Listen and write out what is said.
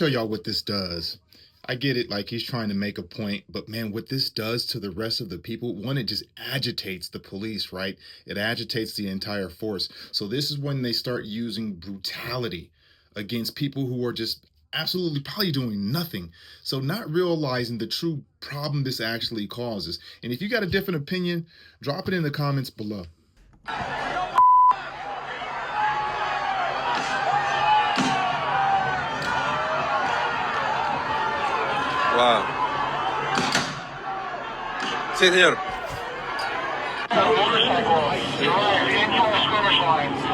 tell y'all what this does. I get it, like he's trying to make a point, but man, what this does to the rest of the people, one, it just agitates the police, right? It agitates the entire force. So this is when they start using brutality against people who are just absolutely probably doing nothing. So not realizing the true problem this actually causes. And if you got a different opinion, drop it in the comments below. Wow. Sí, señor. Motorcycle, you're in your skirmish line.